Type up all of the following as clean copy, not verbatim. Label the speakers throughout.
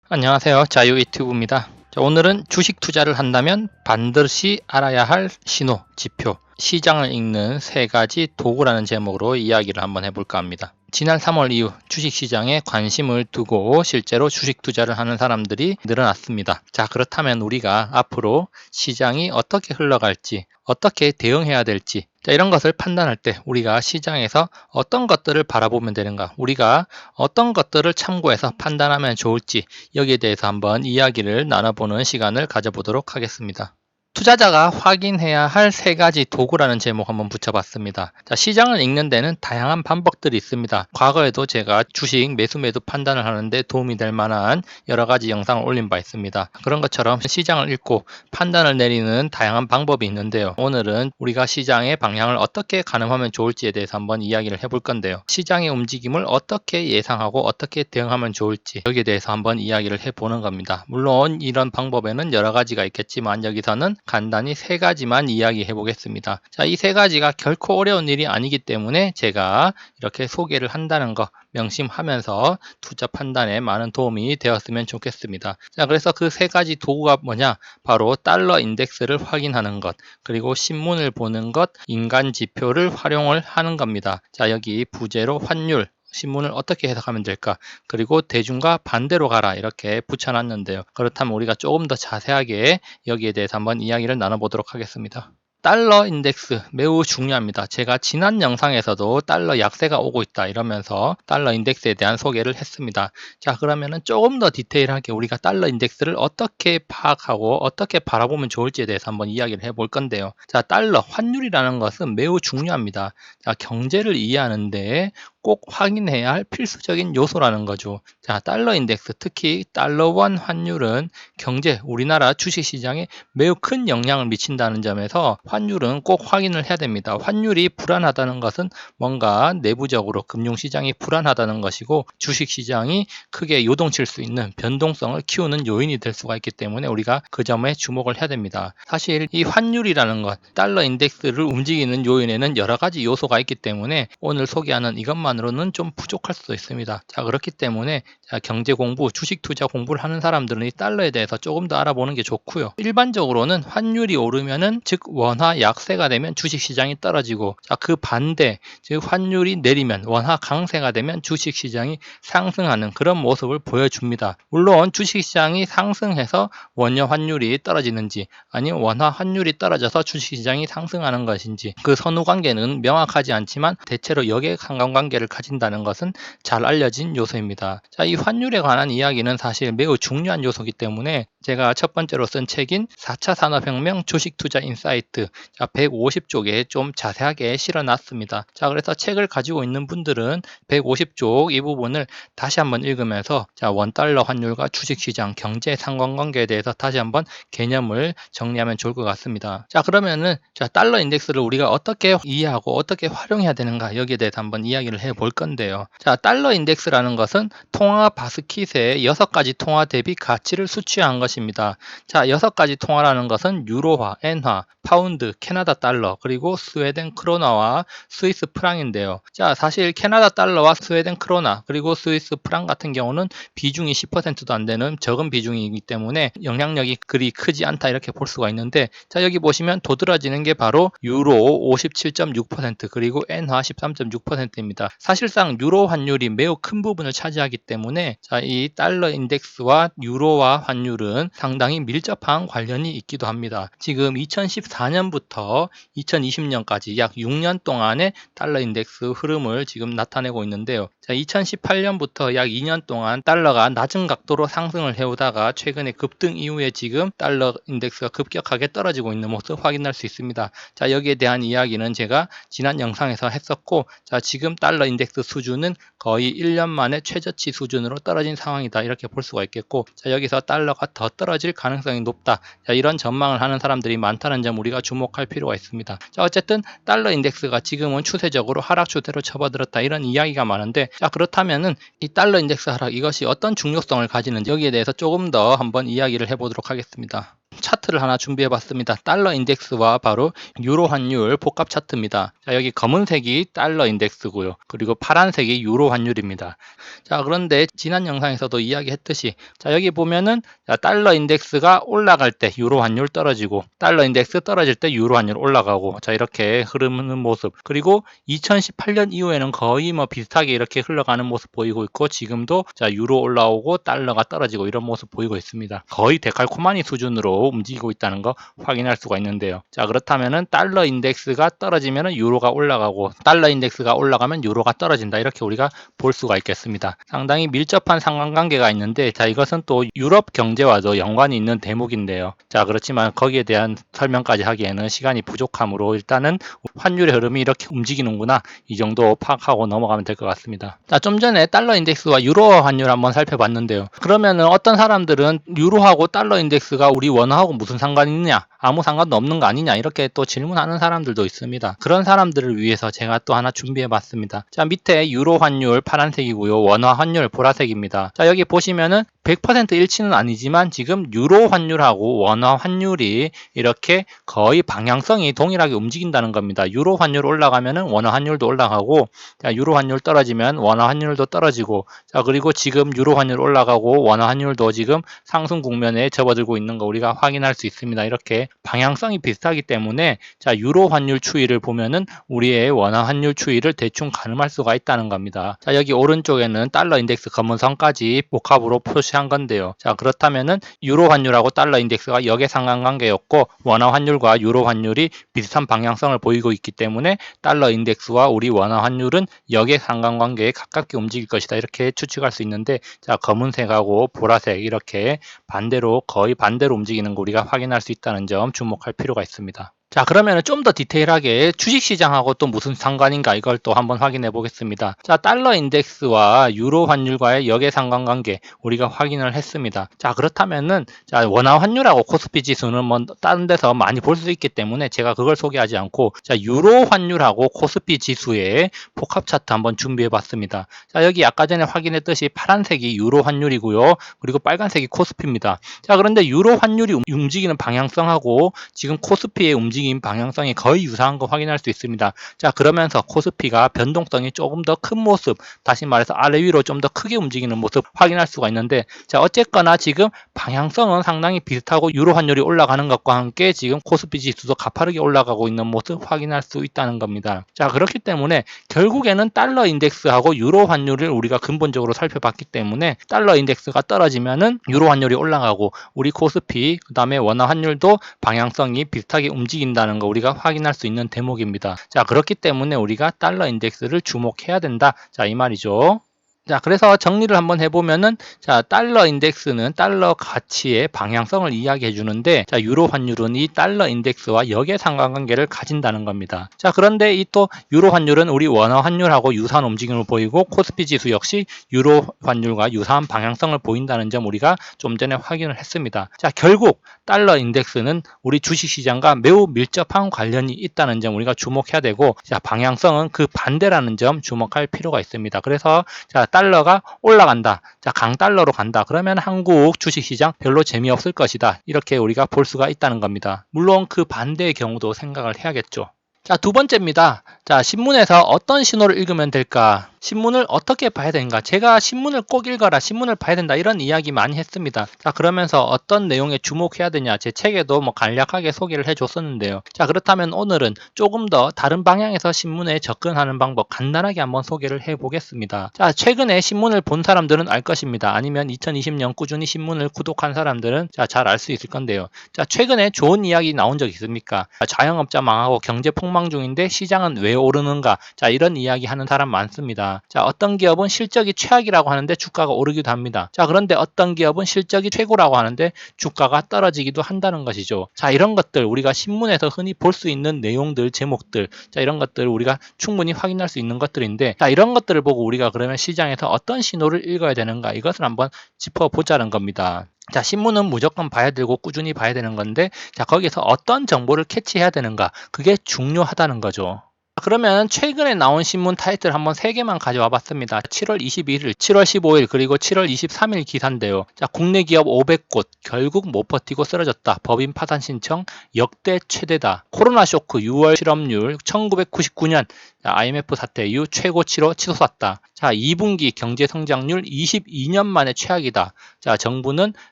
Speaker 1: 안녕하세요. 자유유튜브입니다. 오늘은 주식 투자를 한다면 반드시 알아야 할 신호, 지표, 시장을 읽는 세 가지 도구라는 제목으로 이야기를 한번 해볼까 합니다. 지난 3월 이후 주식시장에 관심을 두고 실제로 주식 투자를 하는 사람들이 늘어났습니다. 자, 그렇다면 우리가 앞으로 시장이 어떻게 흘러갈지, 어떻게 대응해야 될지, 이런 것을 판단할 때 우리가 시장에서 어떤 것들을 바라보면 되는가, 우리가 어떤 것들을 참고해서 판단하면 좋을지, 여기에 대해서 한번 이야기를 나눠보는 시간을 가져보도록 하겠습니다. 투자자가 확인해야 할 세 가지 도구라는 제목 한번 붙여봤습니다. 자, 시장을 읽는 데는 다양한 방법들이 있습니다. 과거에도 제가 주식 매수 매도 판단을 하는데 도움이 될 만한 여러 가지 영상을 올린 바 있습니다. 그런 것처럼 시장을 읽고 판단을 내리는 다양한 방법이 있는데요. 오늘은 우리가 시장의 방향을 어떻게 가늠하면 좋을지에 대해서 한번 이야기를 해볼 건데요. 시장의 움직임을 어떻게 예상하고 어떻게 대응하면 좋을지, 여기에 대해서 한번 이야기를 해보는 겁니다. 물론 이런 방법에는 여러 가지가 있겠지만 여기서는 간단히 세 가지만 이야기해 보겠습니다. 자, 이 세 가지가 결코 어려운 일이 아니기 때문에 제가 이렇게 소개를 한다는 거 명심하면서 투자 판단에 많은 도움이 되었으면 좋겠습니다. 자, 그래서 그 세 가지 도구가 뭐냐? 바로 달러 인덱스를 확인하는 것, 그리고 신문을 보는 것, 인간 지표를 활용을 하는 겁니다. 자, 여기 부제로 환율, 신문을 어떻게 해석하면 될까? 그리고 대중과 반대로 가라, 이렇게 붙여놨는데요. 그렇다면 우리가 조금 더 자세하게 여기에 대해서 한번 이야기를 나눠보도록 하겠습니다. 달러 인덱스 매우 중요합니다. 제가 지난 영상에서도 달러 약세가 오고 있다 이러면서 달러 인덱스에 대한 소개를 했습니다. 자, 그러면은 조금 더 디테일하게 우리가 달러 인덱스를 어떻게 파악하고 어떻게 바라보면 좋을지에 대해서 한번 이야기를 해볼 건데요. 자, 달러 환율이라는 것은 매우 중요합니다. 자, 경제를 이해하는데 꼭 확인해야 할 필수적인 요소라는 거죠. 자, 달러 인덱스, 특히 달러원 환율은 경제, 우리나라 주식시장에 매우 큰 영향을 미친다는 점에서 환율은 꼭 확인을 해야 됩니다. 환율이 불안하다는 것은 뭔가 내부적으로 금융시장이 불안하다는 것이고, 주식시장이 크게 요동칠 수 있는 변동성을 키우는 요인이 될 수가 있기 때문에 우리가 그 점에 주목을 해야 됩니다. 사실 이 환율이라는 것, 달러 인덱스를 움직이는 요인에는 여러 가지 요소가 있기 때문에 오늘 소개하는 이것만으로는 좀 부족할 수도 있습니다. 자, 그렇기 때문에 경제 공부, 주식 투자 공부를 하는 사람들은 이 달러에 대해서 조금 더 알아보는 게 좋고요. 일반적으로는 환율이 오르면은, 즉 원화 약세가 되면 주식 시장이 떨어지고, 자, 그 반대, 즉 환율이 내리면, 원화 강세가 되면 주식 시장이 상승하는 그런 모습을 보여줍니다. 물론 주식 시장이 상승해서 원화 환율이 떨어지는지, 아니면 원화 환율이 떨어져서 주식 시장이 상승하는 것인지, 그 선후 관계는 명확하지 않지만 대체로 역의 상관관계를 가진다는 것은 잘 알려진 요소입니다. 자, 이 환율에 관한 이야기는 사실 매우 중요한 요소이기 때문에 제가 첫 번째로 쓴 책인 4차 산업혁명 주식투자 인사이트, 150쪽에 좀 자세하게 실어놨습니다. 자, 그래서 책을 가지고 있는 분들은 150쪽 이 부분을 다시 한번 읽으면서, 자, 원달러 환율과 주식시장 경제 상관관계에 대해서 다시 한번 개념을 정리하면 좋을 것 같습니다. 자, 그러면은 달러 인덱스를 우리가 어떻게 이해하고 어떻게 활용해야 되는가, 여기에 대해서 한번 이야기를 해볼 건데요. 자, 달러 인덱스라는 것은 통화 바스킷의 6가지 통화 대비 가치를 수치한 것입니다. 자, 6가지 통화라는 것은 유로화, 엔화, 파운드, 캐나다 달러, 그리고 스웨덴 크로나와 스위스 프랑인데요. 자, 사실 캐나다 달러와 스웨덴 크로나, 그리고 스위스 프랑 같은 경우는 비중이 10%도 안 되는 적은 비중이기 때문에 영향력이 그리 크지 않다, 이렇게 볼 수가 있는데, 자, 여기 보시면 도드라지는 게 바로 유로 57.6%, 그리고 엔화 13.6%입니다. 사실상 유로 환율이 매우 큰 부분을 차지하기 때문에, 자, 이 달러 인덱스와 유로화 환율은 상당히 밀접한 관련이 있기도 합니다. 지금 2014년부터 2020년까지 약 6년 동안의 달러 인덱스 흐름을 지금 나타내고 있는데요. 자, 2018년부터 약 2년 동안 달러가 낮은 각도로 상승을 해오다가 최근에 급등 이후에 지금 달러 인덱스가 급격하게 떨어지고 있는 모습 확인할 수 있습니다. 자, 여기에 대한 이야기는 제가 지난 영상에서 했었고, 자, 지금 달러 인덱스 수준은 거의 1년 만에 최저치 수준으로 떨어진 상황이다, 이렇게 볼 수가 있겠고, 자, 여기서 달러가 더 떨어질 가능성이 높다, 자, 이런 전망을 하는 사람들이 많다는 점 우리가 주목할 필요가 있습니다. 자, 어쨌든 달러 인덱스가 지금은 추세적으로 하락 추세로 접어들었다, 이런 이야기가 많은데, 자, 그렇다면은 이 달러 인덱스 하락, 이것이 어떤 중요성을 가지는지 여기에 대해서 조금 더 한번 이야기를 해보도록 하겠습니다. 차트를 하나 준비해 봤습니다. 달러 인덱스와 바로 유로 환율 복합 차트입니다. 자, 여기 검은색이 달러 인덱스고요. 그리고 파란색이 유로 환율입니다. 자, 그런데 지난 영상에서도 이야기했듯이 자, 여기 보면은 자, 달러 인덱스가 올라갈 때 유로 환율 떨어지고 달러 인덱스 떨어질 때 유로 환율 올라가고 자, 이렇게 흐르는 모습. 그리고 2018년 이후에는 거의 뭐 비슷하게 이렇게 흘러가는 모습 보이고 있고 지금도 자, 유로 올라오고 달러가 떨어지고 이런 모습 보이고 있습니다. 거의 데칼코마니 수준으로 움직이고 있다는 거 확인할 수가 있는데요. 자, 그렇다면은 달러 인덱스가 떨어지면은 유로가 올라가고 달러 인덱스가 올라가면 유로가 떨어진다. 이렇게 우리가 볼 수가 있겠습니다. 상당히 밀접한 상관관계가 있는데 자, 이것은 또 유럽 경제와도 연관이 있는 대목인데요. 자, 그렇지만 거기에 대한 설명까지 하기에는 시간이 부족하므로 일단은 환율의 흐름이 이렇게 움직이는구나 이 정도 파악하고 넘어가면 될 것 같습니다. 자, 좀 전에 달러 인덱스와 유로 환율 한번 살펴봤는데요. 그러면은 어떤 사람들은 유로하고 달러 인덱스가 우리 원화하고 무슨 상관이 있느냐? 아무 상관도 없는 거 아니냐? 이렇게 또 질문하는 사람들도 있습니다. 그런 사람들을 위해서 제가 또 하나 준비해 봤습니다. 자, 밑에 유로 환율 파란색이고요. 원화 환율 보라색입니다. 자, 여기 보시면은 100% 일치는 아니지만 지금 유로 환율하고 원화 환율이 이렇게 거의 방향성이 동일하게 움직인다는 겁니다. 유로 환율 올라가면은 원화 환율도 올라가고 자, 유로 환율 떨어지면 원화 환율도 떨어지고 자, 그리고 지금 유로 환율 올라가고 원화 환율도 지금 상승 국면에 접어들고 있는 거 우리가 확인할 수 있습니다. 이렇게 방향성이 비슷하기 때문에 자, 유로 환율 추이를 보면은 우리의 원화 환율 추이를 대충 가늠할 수가 있다는 겁니다. 자, 여기 오른쪽에는 달러 인덱스 검은 선까지 복합으로 표시한 건데요. 자, 그렇다면은 유로 환율하고 달러 인덱스가 역의 상관관계였고 원화 환율과 유로 환율이 비슷한 방향성을 보이고 있기 때문에 달러 인덱스와 우리 원화 환율은 역의 상관관계에 가깝게 움직일 것이다. 이렇게 추측할 수 있는데 자, 검은색하고 보라색 이렇게 반대로 거의 반대로 움직이는 거 우리가 확인할 수 있다는 점 주목할 필요가 있습니다. 자, 그러면 좀 더 디테일하게 주식시장하고 또 무슨 상관인가 이걸 또 한번 확인해 보겠습니다. 자, 달러 인덱스와 유로 환율과의 역의 상관관계 우리가 확인을 했습니다. 자, 그렇다면은 자, 원화 환율하고 코스피 지수는 뭐 다른 데서 많이 볼 수 있기 때문에 제가 그걸 소개하지 않고 자, 유로 환율하고 코스피 지수의 복합 차트 한번 준비해 봤습니다. 자, 여기 아까 전에 확인했듯이 파란색이 유로 환율이고요. 그리고 빨간색이 코스피입니다. 자, 그런데 유로 환율이 움직이는 방향성하고 지금 코스피의 움직임 방향성이 거의 유사한 거 확인할 수 있습니다. 자, 그러면서 코스피가 변동성이 조금 더 큰 모습, 다시 말해서 아래 위로 좀 더 크게 움직이는 모습 확인할 수가 있는데 자, 어쨌거나 지금 방향성은 상당히 비슷하고 유로 환율이 올라가는 것과 함께 지금 코스피 지수도 가파르게 올라가고 있는 모습 확인할 수 있다는 겁니다. 자, 그렇기 때문에 결국에는 달러 인덱스하고 유로 환율을 우리가 근본적으로 살펴봤기 때문에 달러 인덱스가 떨어지면은 유로 환율이 올라가고 우리 코스피 그다음에 원화 환율도 방향성이 비슷하게 움직인다는 거 우리가 확인할 수 있는 대목입니다. 자, 그렇기 때문에 우리가 달러 인덱스를 주목해야 된다. 자, 이 말이죠. 자, 그래서 정리를 한번 해보면은, 자, 달러 인덱스는 달러 가치의 방향성을 이야기해 주는데, 자, 유로 환율은 이 달러 인덱스와 역의 상관관계를 가진다는 겁니다. 자, 그런데 이 또 유로 환율은 우리 원화 환율하고 유사한 움직임을 보이고, 코스피 지수 역시 유로 환율과 유사한 방향성을 보인다는 점 우리가 좀 전에 확인을 했습니다. 자, 결국 달러 인덱스는 우리 주식시장과 매우 밀접한 관련이 있다는 점 우리가 주목해야 되고, 자, 방향성은 그 반대라는 점 주목할 필요가 있습니다. 그래서 자, 달러가 올라간다. 자, 강달러로 간다. 그러면 한국 주식시장 별로 재미없을 것이다. 이렇게 우리가 볼 수가 있다는 겁니다. 물론 그 반대의 경우도 생각을 해야겠죠. 자, 두 번째입니다. 자, 신문에서 어떤 신호를 읽으면 될까? 신문을 어떻게 봐야 되는가? 제가 신문을 꼭 읽어라, 신문을 봐야 된다 이런 이야기 많이 했습니다. 자, 그러면서 어떤 내용에 주목해야 되냐 제 책에도 뭐 간략하게 소개를 해줬었는데요. 자, 그렇다면 오늘은 조금 더 다른 방향에서 신문에 접근하는 방법 간단하게 한번 소개를 해보겠습니다. 자, 최근에 신문을 본 사람들은 알 것입니다. 아니면 2020년 꾸준히 신문을 구독한 사람들은 잘 알 수 있을 건데요. 자, 최근에 좋은 이야기 나온 적 있습니까? 자영업자 망하고 경제 폭망 중인데 시장은 왜 오르는가? 자, 이런 이야기 하는 사람 많습니다. 자, 어떤 기업은 실적이 최악이라고 하는데 주가가 오르기도 합니다. 자, 그런데 어떤 기업은 실적이 최고라고 하는데 주가가 떨어지기도 한다는 것이죠. 자, 이런 것들 우리가 신문에서 흔히 볼 수 있는 내용들, 제목들, 자, 이런 것들을 우리가 충분히 확인할 수 있는 것들인데, 자, 이런 것들을 보고 우리가 그러면 시장에서 어떤 신호를 읽어야 되는가 이것을 한번 짚어보자는 겁니다. 자, 신문은 무조건 봐야 되고 꾸준히 봐야 되는 건데, 자, 거기서 어떤 정보를 캐치해야 되는가 그게 중요하다는 거죠. 그러면 최근에 나온 신문 타이틀 한번 3개만 가져와 봤습니다. 7월 21일, 7월 15일, 그리고 7월 23일 기사인데요. 자, 국내 기업 500곳 결국 못 버티고 쓰러졌다. 법인 파산 신청 역대 최대다. 코로나 쇼크 6월 실업률 1999년 IMF 사태 이후 최고치로 치솟았다. 자, 2분기 경제 성장률 22년 만에 최악이다. 자, 정부는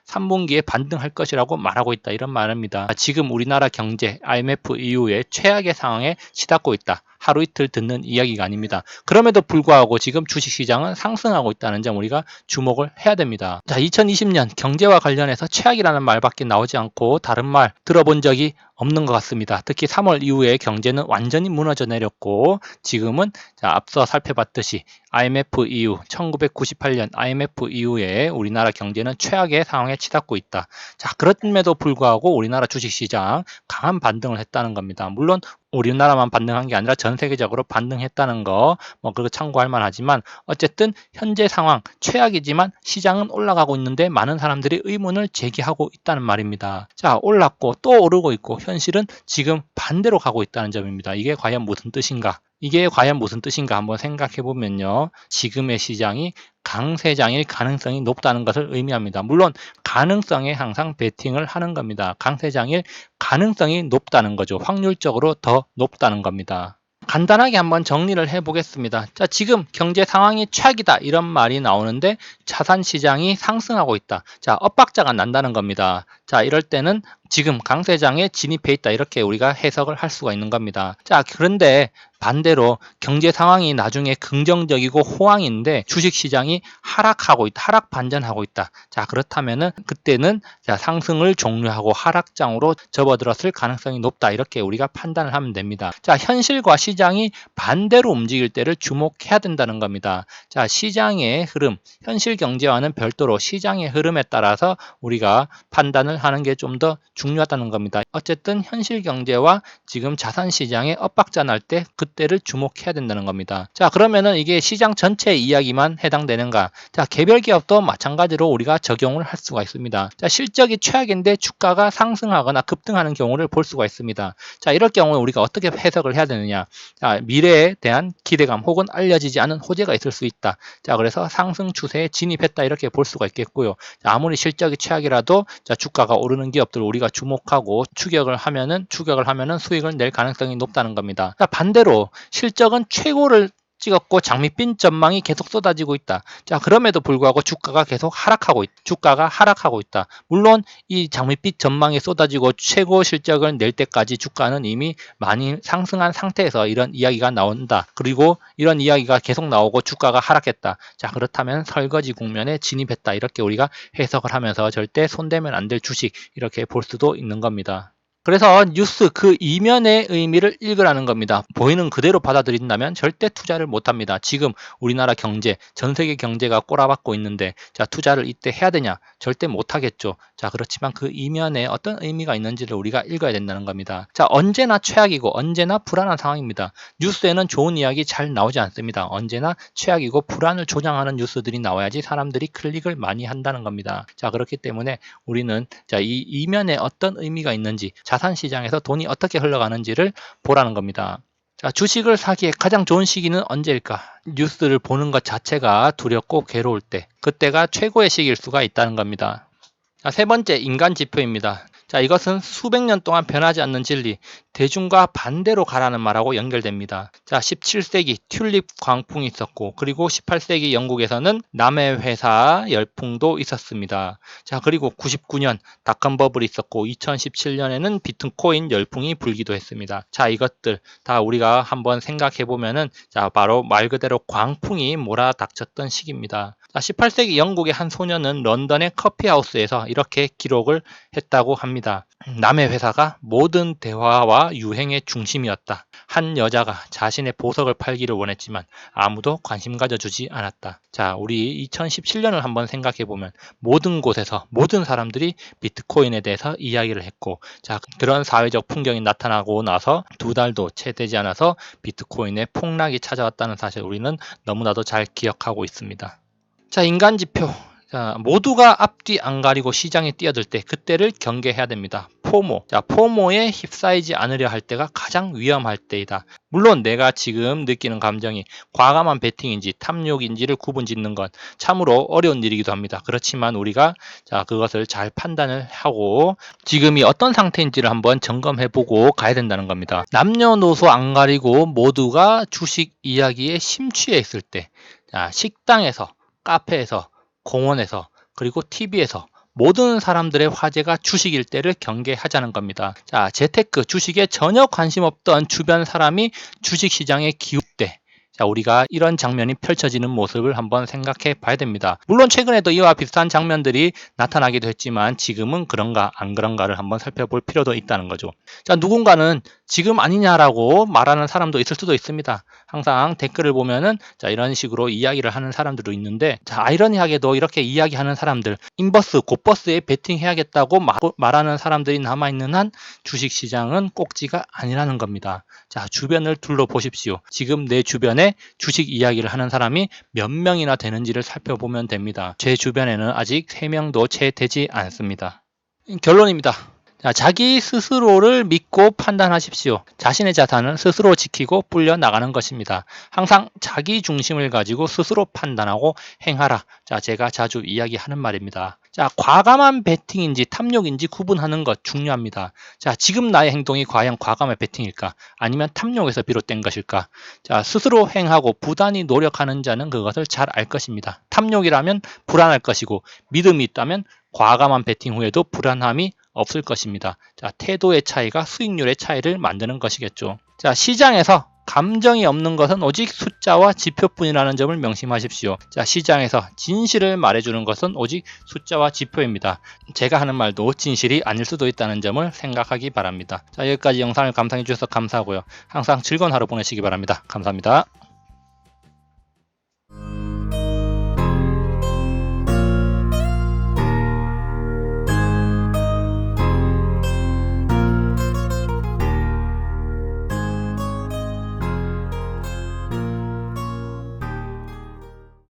Speaker 1: 3분기에 반등할 것이라고 말하고 있다. 이런 말입니다. 지금 우리나라 경제 IMF 이후에 최악의 상황에 치닫고 있다. 하루 이틀 듣는 이야기가 아닙니다. 그럼에도 불구하고 지금 주식시장은 상승하고 있다는 점 우리가 주목을 해야 됩니다. 자, 2020년 경제와 관련해서 최악이라는 말밖에 나오지 않고 다른 말 들어본 적이 없는 것 같습니다. 특히 3월 이후에 경제는 완전히 무너져 내렸고 지금은 앞서 살펴봤듯이 IMF 이후 1998년 IMF 이후에 우리나라 경제는 최악의 상황에 치닫고 있다. 자, 그럼에도 불구하고 우리나라 주식시장 강한 반등을 했다는 겁니다. 물론 우리나라만 반등한 게 아니라 전 세계적으로 반등했다는 거 그거 참고할 만하지만 어쨌든 현재 상황 최악이지만 시장은 올라가고 있는데 많은 사람들이 의문을 제기하고 있다는 말입니다. 자, 올랐고 또 오르고 있고 현실은 지금 반대로 가고 있다는 점입니다. 이게 과연 무슨 뜻인가? 한번 생각해 보면요. 지금의 시장이 강세장일 가능성이 높다는 것을 의미합니다. 물론 가능성에 항상 베팅을 하는 겁니다. 강세장일 가능성이 높다는 거죠. 확률적으로 더 높다는 겁니다. 간단하게 한번 정리를 해보겠습니다. 자, 지금 경제 상황이 최악이다 이런 말이 나오는데 자산 시장이 상승하고 있다. 자, 엇박자가 난다는 겁니다. 자, 이럴 때는 지금 강세장에 진입해 있다 이렇게 우리가 해석을 할 수가 있는 겁니다. 자, 그런데 반대로 경제 상황이 나중에 긍정적이고 호황인데 주식시장이 하락하고 있다. 하락 반전하고 있다. 자, 그렇다면은 그때는 상승을 종료하고 하락장으로 접어들었을 가능성이 높다. 이렇게 우리가 판단을 하면 됩니다. 자, 현실과 시장이 반대로 움직일 때를 주목해야 된다는 겁니다. 자, 시장의 흐름, 현실 경제와는 별도로 시장의 흐름에 따라서 우리가 판단을 하는 게 좀 더 중요하다는 겁니다. 어쨌든 현실 경제와 지금 자산 시장의 엇박자 날 때 그때를 주목해야 된다는 겁니다. 자, 그러면은 이게 시장 전체 이야기만 해당되는가? 자, 개별 기업도 마찬가지로 우리가 적용을 할 수가 있습니다. 자, 실적이 최악인데 주가가 상승하거나 급등하는 경우를 볼 수가 있습니다. 자, 이럴 경우에 우리가 어떻게 해석을 해야 되느냐? 자, 미래에 대한 기대감 혹은 알려지지 않은 호재가 있을 수 있다. 자, 그래서 상승 추세에 진입했다 이렇게 볼 수가 있겠고요. 자, 아무리 실적이 최악이라도 주가가 오르는 기업들 우리가 주목하고 추격을 하면은 수익을 낼 가능성이 높다는 겁니다. 자, 반대로 실적은 최고를 찍었고 장밋빛 전망이 계속 쏟아지고 있다. 자, 그럼에도 불구하고 주가가 하락하고 있다. 물론 이 장밋빛 전망이 쏟아지고 최고 실적을 낼 때까지 주가는 이미 많이 상승한 상태에서 이런 이야기가 나온다. 그리고 이런 이야기가 계속 나오고 주가가 하락했다. 자, 그렇다면 설거지 국면에 진입했다. 이렇게 우리가 해석을 하면서 절대 손대면 안 될 주식 이렇게 볼 수도 있는 겁니다. 그래서 뉴스 그 이면의 의미를 읽으라는 겁니다. 보이는 그대로 받아들인다면 절대 투자를 못합니다. 지금 우리나라 경제, 전 세계 경제가 꼬라박고 있는데 자, 투자를 이때 해야 되냐? 절대 못하겠죠. 자, 그렇지만 그 이면에 어떤 의미가 있는지를 우리가 읽어야 된다는 겁니다. 자, 언제나 최악이고 언제나 불안한 상황입니다. 뉴스에는 좋은 이야기 잘 나오지 않습니다. 언제나 최악이고 불안을 조장하는 뉴스들이 나와야지 사람들이 클릭을 많이 한다는 겁니다. 자, 그렇기 때문에 우리는 이 이면에 어떤 의미가 있는지 자산시장에서 돈이 어떻게 흘러가는지를 보라는 겁니다. 자, 주식을 사기에 가장 좋은 시기는 언제일까? 뉴스를 보는 것 자체가 두렵고 괴로울 때, 그때가 최고의 시기일 수가 있다는 겁니다. 자, 세 번째, 인간 지표입니다. 자, 이것은 수백 년 동안 변하지 않는 진리, 대중과 반대로 가라는 말하고 연결됩니다. 자, 17세기 튤립 광풍이 있었고, 그리고 18세기 영국에서는 남의 회사 열풍도 있었습니다. 자, 그리고 99년 닷컴 버블이 있었고, 2017년에는 비트코인 열풍이 불기도 했습니다. 자, 이것들 다 우리가 한번 생각해 보면은, 자, 바로 말 그대로 광풍이 몰아닥쳤던 시기입니다. 자, 18세기 영국의 한 소녀는 런던의 커피하우스에서 이렇게 기록을 했다고 합니다. 남의 회사가 모든 대화와 유행의 중심이었다. 한 여자가 자신의 보석을 팔기를 원했지만 아무도 관심 가져주지 않았다. 자, 우리 2017년을 한번 생각해보면 모든 곳에서 모든 사람들이 비트코인에 대해서 이야기를 했고, 자, 그런 사회적 풍경이 나타나고 나서 2달도 채 되지 않아서 비트코인의 폭락이 찾아왔다는 사실 우리는 너무나도 잘 기억하고 있습니다. 자, 인간 지표. 자, 모두가 앞뒤 안 가리고 시장에 뛰어들 때 그때를 경계해야 됩니다. 포모. 자, 포모에 휩싸이지 않으려 할 때가 가장 위험할 때이다. 물론 내가 지금 느끼는 감정이 과감한 베팅인지 탐욕인지를 구분짓는 건 참으로 어려운 일이기도 합니다. 그렇지만 우리가 그것을 잘 판단을 하고 지금이 어떤 상태인지를 한번 점검해보고 가야 된다는 겁니다. 남녀노소 안 가리고 모두가 주식 이야기에 심취해 있을 때, 식당에서, 카페에서, 공원에서, 그리고 TV에서 모든 사람들의 화제가 주식일 때를 경계하자는 겁니다. 자, 재테크, 주식에 전혀 관심 없던 주변 사람이 주식시장에 기울 때, 우리가 이런 장면이 펼쳐지는 모습을 한번 생각해 봐야 됩니다. 물론 최근에도 이와 비슷한 장면들이 나타나기도 했지만 지금은 그런가 안 그런가를 한번 살펴볼 필요도 있다는 거죠. 자, 누군가는 지금 아니냐라고 말하는 사람도 있을 수도 있습니다. 항상 댓글을 보면은 이런 식으로 이야기를 하는 사람들도 있는데, 아이러니하게도 이렇게 이야기하는 사람들, 인버스, 곧버스에 베팅해야겠다고 말하는 사람들이 남아있는 한 주식시장은 꼭지가 아니라는 겁니다. 자, 주변을 둘러보십시오. 지금 내 주변에 주식 이야기를 하는 사람이 몇 명이나 되는지를 살펴보면 됩니다. 제 주변에는 아직 3명도 채 되지 않습니다. 결론입니다. 자, 자기 스스로를 믿고 판단하십시오. 자신의 자산은 스스로 지키고 불려 나가는 것입니다. 항상 자기 중심을 가지고 스스로 판단하고 행하라. 자, 제가 자주 이야기하는 말입니다. 자, 과감한 베팅인지 탐욕인지 구분하는 것 중요합니다. 자, 지금 나의 행동이 과연 과감한 베팅일까? 아니면 탐욕에서 비롯된 것일까? 자, 스스로 행하고 부단히 노력하는 자는 그것을 잘 알 것입니다. 탐욕이라면 불안할 것이고, 믿음이 있다면 과감한 베팅 후에도 불안함이 없을 것입니다. 자, 태도의 차이가 수익률의 차이를 만드는 것이겠죠. 자, 시장에서 감정이 없는 것은 오직 숫자와 지표뿐이라는 점을 명심하십시오. 자, 시장에서 진실을 말해주는 것은 오직 숫자와 지표입니다. 제가 하는 말도 진실이 아닐 수도 있다는 점을 생각하기 바랍니다. 자, 여기까지 영상을 감상해 주셔서 감사하고요. 항상 즐거운 하루 보내시기 바랍니다. 감사합니다.